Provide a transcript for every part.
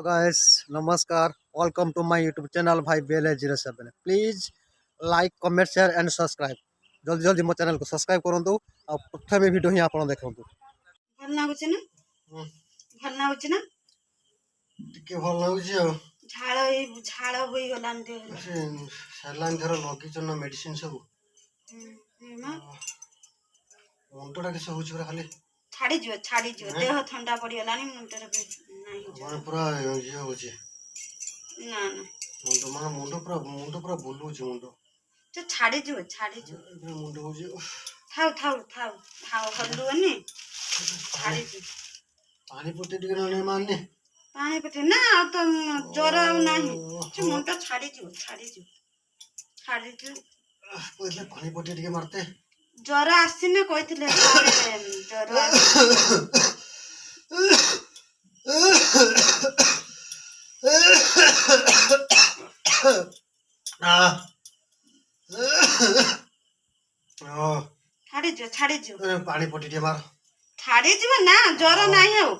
तो गाइस नमस्कार, welcome to my YouTube channel भाई BLA07। Please like comment share and subscribe. जल्दी जल्दी मो चैनल को सब्सक्राइब करंतु आ प्रथम वीडियो ही आपण देखंतु। भल लाଗୁଛି ना भल लाଗୁଛି ना ଟିକେ ଭଲ ଲାଗୁଛି ଆଉ ଝାଳ ହୋଇଗଲାଣି ଦେହରେ। ସେ ସାଲାଇନ୍ ଧର ଲଗେଇଛ ନା ମେଡିସିନ ସବୁ ମୁଣ୍ଡଟା କିସ ହଉଛି ପୁରା ଖାଲି ଛାଡ଼ିଯିବ ଦେହ ଥଣ୍ଡା ପଡ଼ିଗଲାଣି ମୁଣ୍ଡରେ ନାହିଁ ମାନେ ପୁରା ଇଏ ହଉଛି ନା ନା ମୁଣ୍ଡ ପୁରା ବୁଲୁଛି ମୁଣ୍ଡ ତ ଛାଡ଼ିଯିବ ଏବେ ମୁଣ୍ଡ ହଉଛି ଥାଉ ହଲୁନି ଛାଡ଼ିଯିବ। ପାଣି ପଟି ଟିକେ ନ ମାରନି ପାଣି ପଟେ ନା ଆଉ ତ ଜ୍ୱର ଆଉ ନାହିଁ ମୁଣ୍ଡ ଛାଡ଼ିଯିବ କହିଥିଲେ ପାଣି ପଟି ଟିକେ ମାରତେ ଜ୍ୱର ଆସିନେ କହିଥିଲେ ଜ୍ୱର ଛାଡ଼ିଯିବ ପାଣି ପଟି ଟିକେ ମାର ଛାଡ଼ିଯିବ ନା ଜ୍ୱର ନାହିଁ ଆଉ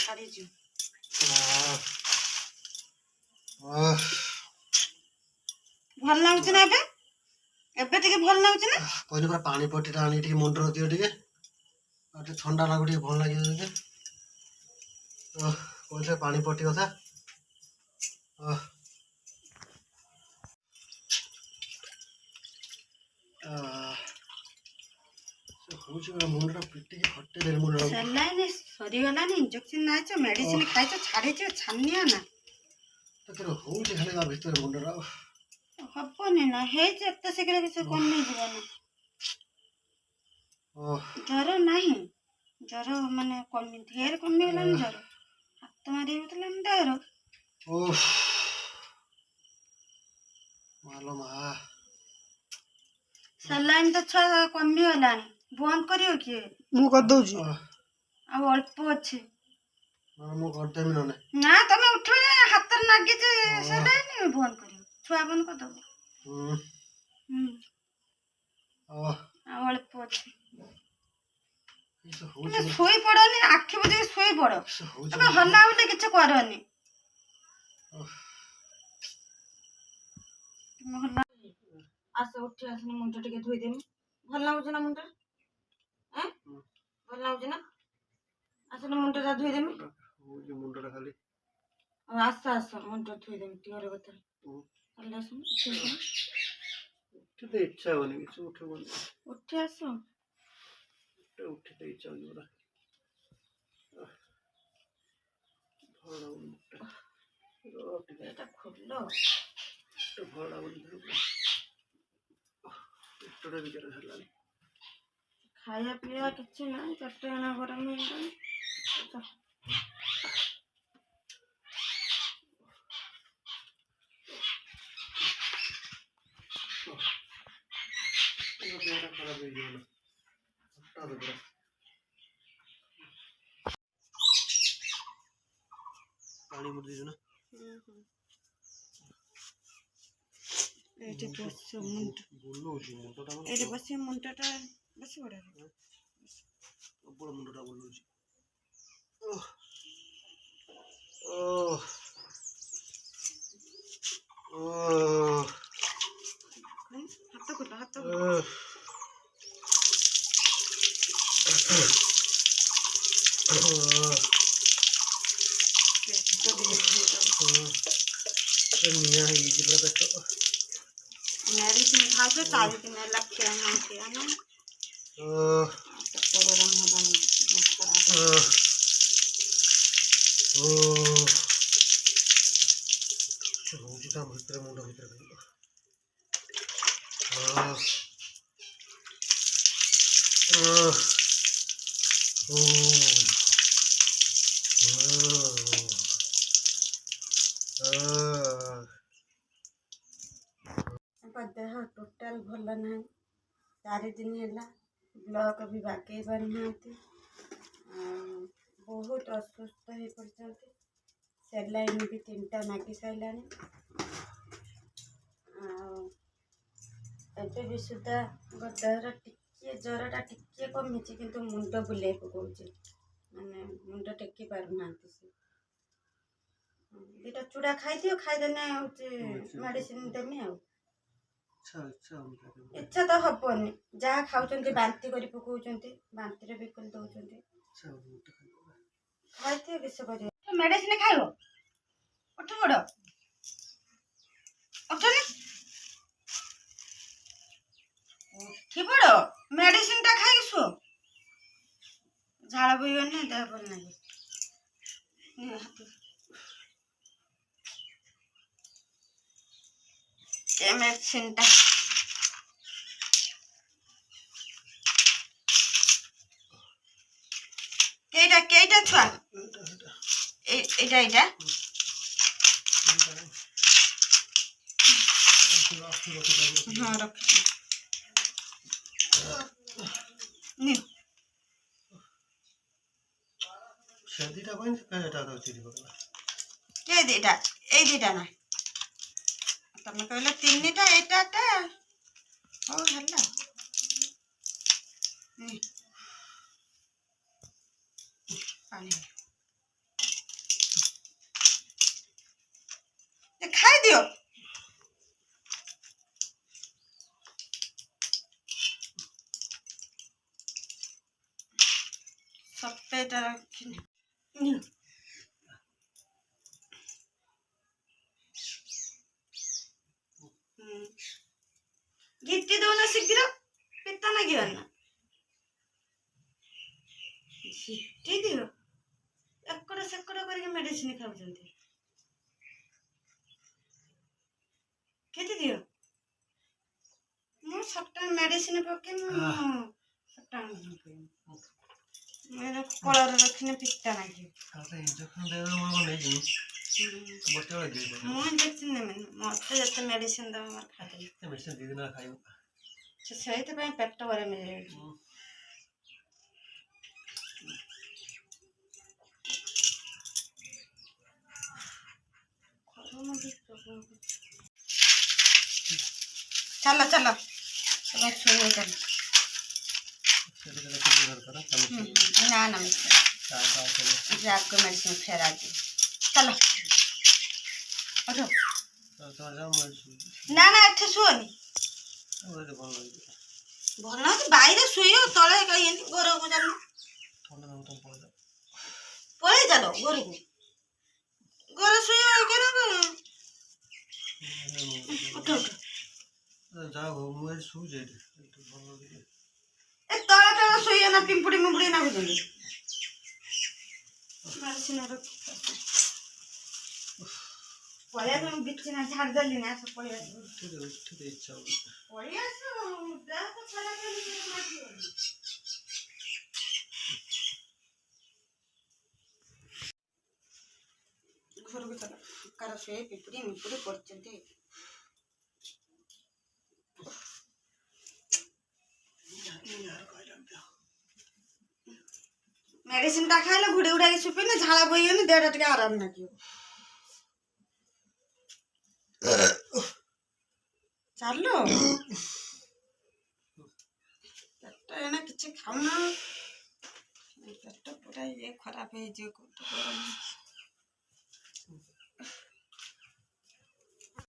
ଛାଡ଼ିଯିବ ଭଲ ଲାଗୁଛି ନା ଏବେ ଟିକେ ଭଲ ଲାଗୁଛି ନା କହିଲେ ପୁରା ପାଣି ପଟିଟା ଆଣି ଟିକେ ମୁଣ୍ଡରେ ଦିଅ ଟିକେ ଆଉ ଟିକେ ଥଣ୍ଡା ଲାଗୁ ଟିକେ ଭଲ ଲାଗିବ ଯଦି କହିଲେ ପାଣି ପଟି କଥା ହଉଛି ମୁଣ୍ଡଟା ପିଟିକି ଫଟେଇ ଦେଲି ମୁଣ୍ଡ ସାଲାଇନ୍ ସରିଗଲାଣି ଇଞ୍ଜେକ୍ସନ ନାଇଛ ମେଡିସିନ ଖାଇଛ ଛାଡ଼ିଯିବ ଛାନିଆ ନା ତୋର ହଉଛି ଖାଲି ତା ଭିତରେ ମୁଣ୍ଡଟା ହବନି ନା ହେଇଛି ଏତେ ଶୀଘ୍ର କିଛି କମିଯିବ ନା ଜ୍ୱର ନାହିଁ ଜ୍ୱର ମାନେ ଢେର କମିଗଲାଣି ଜ୍ୱର ହାତ ମାରି ହେଉଥିଲା ଦେହର ସାଲାଇନ୍ ତ ଛୁଆ କମିଗଲାଣି ବନ୍ଦ କରିବ କିଏ ମୁଁ କରିଦଉଛି ଆଉ ଅଳ୍ପ ଅଛି ମୁଁ କରିଦେବି ନହେଲେ ନା ତମେ ଉଠିବ ହାତରେ ଲାଗିଛି ସାଲାଇନ୍ ବନ୍ଦ କରିବ ଛୁଆ ବନ୍ଦ କରିଦବ ଆଉ ଅଳ୍ପ ଅଛି ତମେ ଶୋଇ ପଡନି ଆଖି ବୁଜିକି ଶୋଇ ପଡ ତମେ ହଲା ହଲେ କିଛି କରନି ଆସ ଉଠି ଆସିନି ମୁଣ୍ଡ ଟିକେ ଧୋଇଦେମି ଭଲ ଲାଗୁଛି ନା ମୁଣ୍ଡ ଭଲ ଲାଗୁଛି ନା ଆସିଲେ ମୁଣ୍ଡଟା ଧୋଇଦେମି ମୁଣ୍ଡଟା ଖାଲି ଆସ ମୁଣ୍ଡ ଧୋଇଦେମି ଟିଅର କଥା ହେଲେ ଆସୁନ ଉଠିତେ ଇଚ୍ଛା ହବନି କିଛି ଉଠିବନି ଉଠି ଆସ ଉଠିତେ ଇଚ୍ଛା ହଉନି ପୁରା ଏଟା ଖୋଲ ଭଲ ଲାଗୁନି ପେଟଟା ଭିତରେ ହେଲାନି ଖାଇବା ପିଇବା କିଛି ନାହିଁ ଚଟଣା ଗରମ ହେଇଗଲାଣି ଦେହଟା ଖରାପ ହେଇଯିବ ହଠାତ୍ ପାଣି ମୁଡ଼ିଛୁ ନା ଏଇଠି ବସ ମୁଣ୍ଡ ବୁଲଉଛି ମୁଣ୍ଡଟା ଏଇଠି ବସି ମୁଣ୍ଡଟା ବସି ପଡ ପ୍ରବଳ ମୁଣ୍ଡଟା ବୁଲଉଛି ହାତ ଖୋଲ ନିଆଁ ହେଇଯାଇଛି ପୁରା ପେଟ ମେଡିସିନ ଖାଉଛ 4 ଦିନ ହେଲା ଖିଆ ନା ପେଟ ଗରମ ହବନି ହଉଛି ତା ଭିତରେ ମୁଣ୍ଡ ଭିତରେ ଦେହ ଟୋଟାଲ ଭଲ ନାହିଁ 4 ଦିନ ହେଲା ବ୍ଲକ ବି ବାଗେଇ ପାରୁନାହାନ୍ତି ବହୁତ ଅସୁସ୍ଥ ହେଇପଡ଼ିଛନ୍ତି ସାଲାଇନ୍ ବି 3ଟା ଲାଗି ସାରିଲାଣି ଆଉ ଏବେ ବି ସୁଦ୍ଧା ଦେହର ଟିକେ ଜ୍ୱରଟା ଟିକେ କମିଛି କିନ୍ତୁ ମୁଣ୍ଡ ବୁଲେଇ ପକାଉଛି ମାନେ ମୁଣ୍ଡ ଟେକି ପାରୁନାହାନ୍ତି ସେ। ଦୁଇଟା ଚୁଡ଼ା ଖାଇଦିଅ, ଖାଇଦେଲେ ହେଉଛି ମେଡ଼ିସିନ ଦେମି ଆଉ। ଇଚ୍ଛା ତ ହବନି, ଯାହା ଖାଉଛନ୍ତି ବାନ୍ତି କରି ପକଉଛନ୍ତି, ବାନ୍ତିରେ ବିକଲ ଦଉଛନ୍ତି। ଖାଇଦିଅ କିସ କରିବ, ମେଡ଼ିସିନ ଖାଇବ। ଉଠ ପଡ଼, ଉଠୁନି, ଉଠି ପଡ଼, ମେଡ଼ିସିନଟା ଖାଇକି ଶୁଅ। ଝାଳ ବୋହିବନି, ଦେହ ଭଲ ନାହିଁ। ଏ ମେଡ଼ିସିନଟା କେଇଟା ଛୁଆ? ଏଇଟା ହଁ ରଖିଛି। ଏଇ ଦିଟା ନା, ତମେ କହିଲ ତିନିଟା, ଏଇଟା ହଉ ହେଲା। ପାଣି ଖାଇଦିଅ। ସଫେଇଟା ରଖିନି। ଘିଟି ଦଉନ ଶୀଘ୍ର, ପିତା ଲାଗିବ ନା। ଘିଟି ଦିଅ, ଏକଡ଼ ସେକଡ଼ କରିକି ମେଡ଼ିସିନ ଖାଉଛନ୍ତି। କେତେ ଦିଅ, ମୁଁ ସପ୍ତାହ ମେଡ଼ିସିନ ପକେଇମି, କଳରେ ରଖିନେ ପିତା ଲାଗିବ। ମୁଁ ଇଞ୍ଜେକ୍ସନ ନେବିନି, ମତେ ଯେତେ ମେଡ଼ିସିନ ଦେବ ମୋର ଖାଇଦେବି। ସେଇଥିପାଇଁ ପେଟ ଗରମ ହେଇଯାଉଛି। ଚାଲ ଚାଲ, ଶୋଇ ଚାଲ। ନା ନା, ଆଗ ମେଡ଼ିସିନ ଫେରା ଦିଅ, ଚାଲ। ନା ନା, ଏଠି ଶୁଅନି, ଭଲ ଅଛି। বাইরে ଶୋଇବ, ତଳେ କାହିଁ ଘରକୁ ଚାଲ, ପଳେଇ ଚାଲ ଘରକୁ। ଘରେ ଶୋଇବ କେন? ଏ ତଳେ ତଳେ ଶୋଇବ ନା, ପିମ୍ପୁଡ଼ି ମିମ୍ପୁଡ଼ି ନାଗୁଛନ୍ତି। ପଳେଇ ଆସ, ବିଛିନା ଛାଡ଼ିଦେଲି ନା, ଆସ ପଳେଇ ଆସ। ପଳେଇ ଆସ, ଦେହ ତ ଖରାପ ହେଲେ ଘରକୁ ଚାଲ। କାର ଶୋଇ ପିମ୍ପୁଡ଼ି ମିମ୍ପୁଡ଼ି ପଡ଼ିଛନ୍ତି। ମେଡ଼ିସିନଟା ଖାଇଲେ ଘୁଡ଼ି ଘୁଡ଼ାକି ଶୁପିନେ ଝାଳ ବୋହିବନି, ଦେହଟା ଟିକେ ଆରାମ ଲାଗିବ। ଚାଲ, ପେଟ ଏଇନା କିଛି ଖାଉନା, ପେଟ ପୁରା ଖରାପ ହେଇଯିବ।